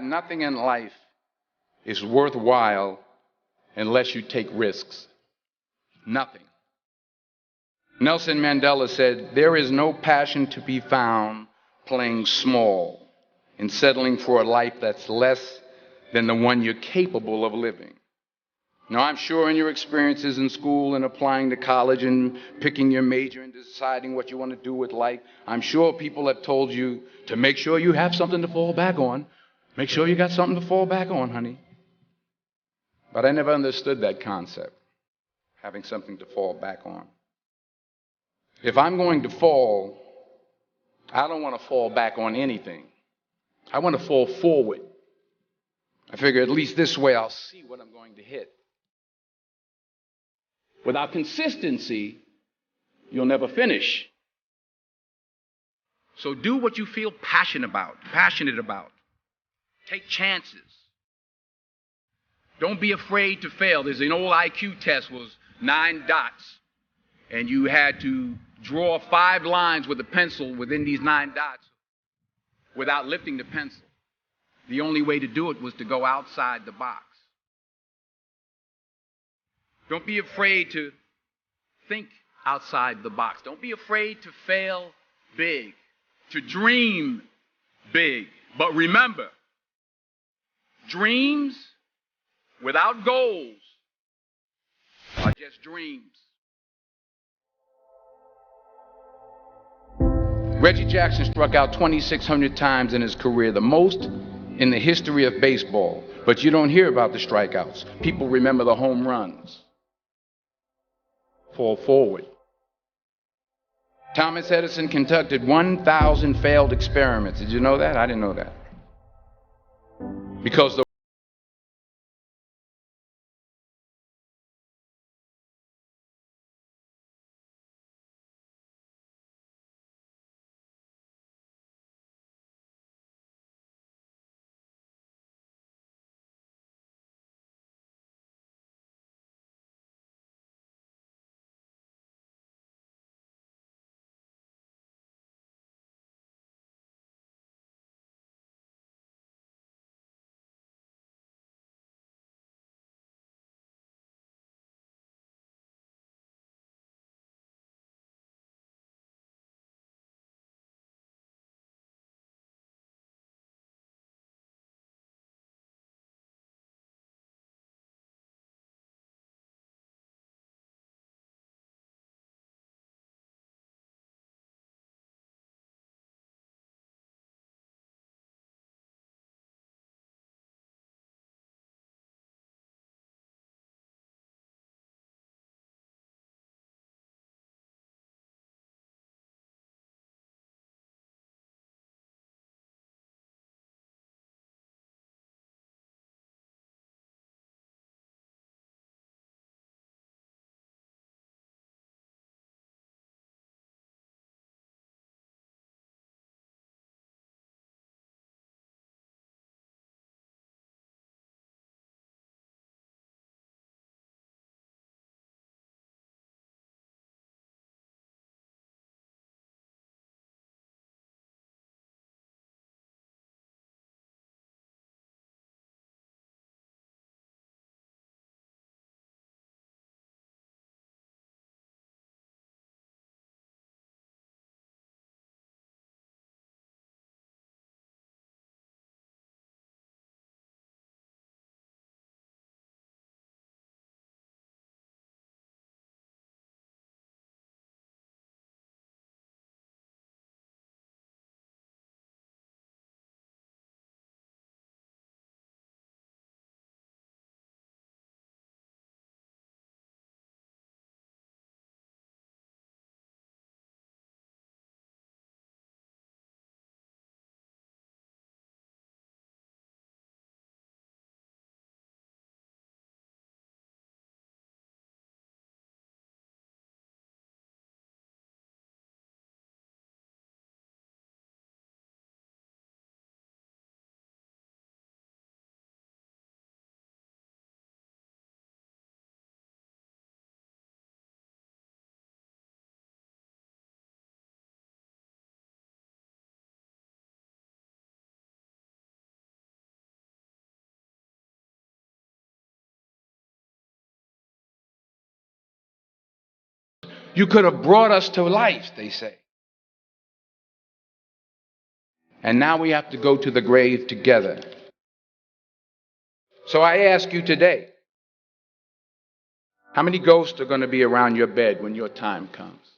nothing in life is worthwhile unless you take risks. Nothing. Nelson Mandela said, "There is no passion to be found playing small and settling for a life that's less than the one you're capable of living." Now, I'm sure in your experiences in school and applying to college and picking your major and deciding what you want to do with life, I'm sure people have told you to make sure you have something to fall back on. Make sure you got something to fall back on, honey. But I never understood that concept, having something to fall back on. If I'm going to fall, I don't want to fall back on anything. I want to fall forward. I figure at least this way I'll see what I'm going to hit. Without consistency, you'll never finish. So do what you feel passionate about. Take chances. Don't be afraid to fail. There's an old IQ test, was 9 dots, and you had to draw 5 lines with a pencil within these 9 dots without lifting the pencil. The only way to do it was to go outside the box. Don't be afraid to think outside the box. Don't be afraid to fail big, to dream big. But remember, dreams without goals are just dreams. Reggie Jackson struck out 2,600 times in his career, the most in the history of baseball. But you don't hear about the strikeouts. People remember the home runs. Fall forward. Thomas Edison conducted 1,000 failed experiments. Did you know that? I didn't know that. Because the You could have brought us to life, they say. And now we have to go to the grave together. So I ask you today, how many ghosts are going to be around your bed when your time comes?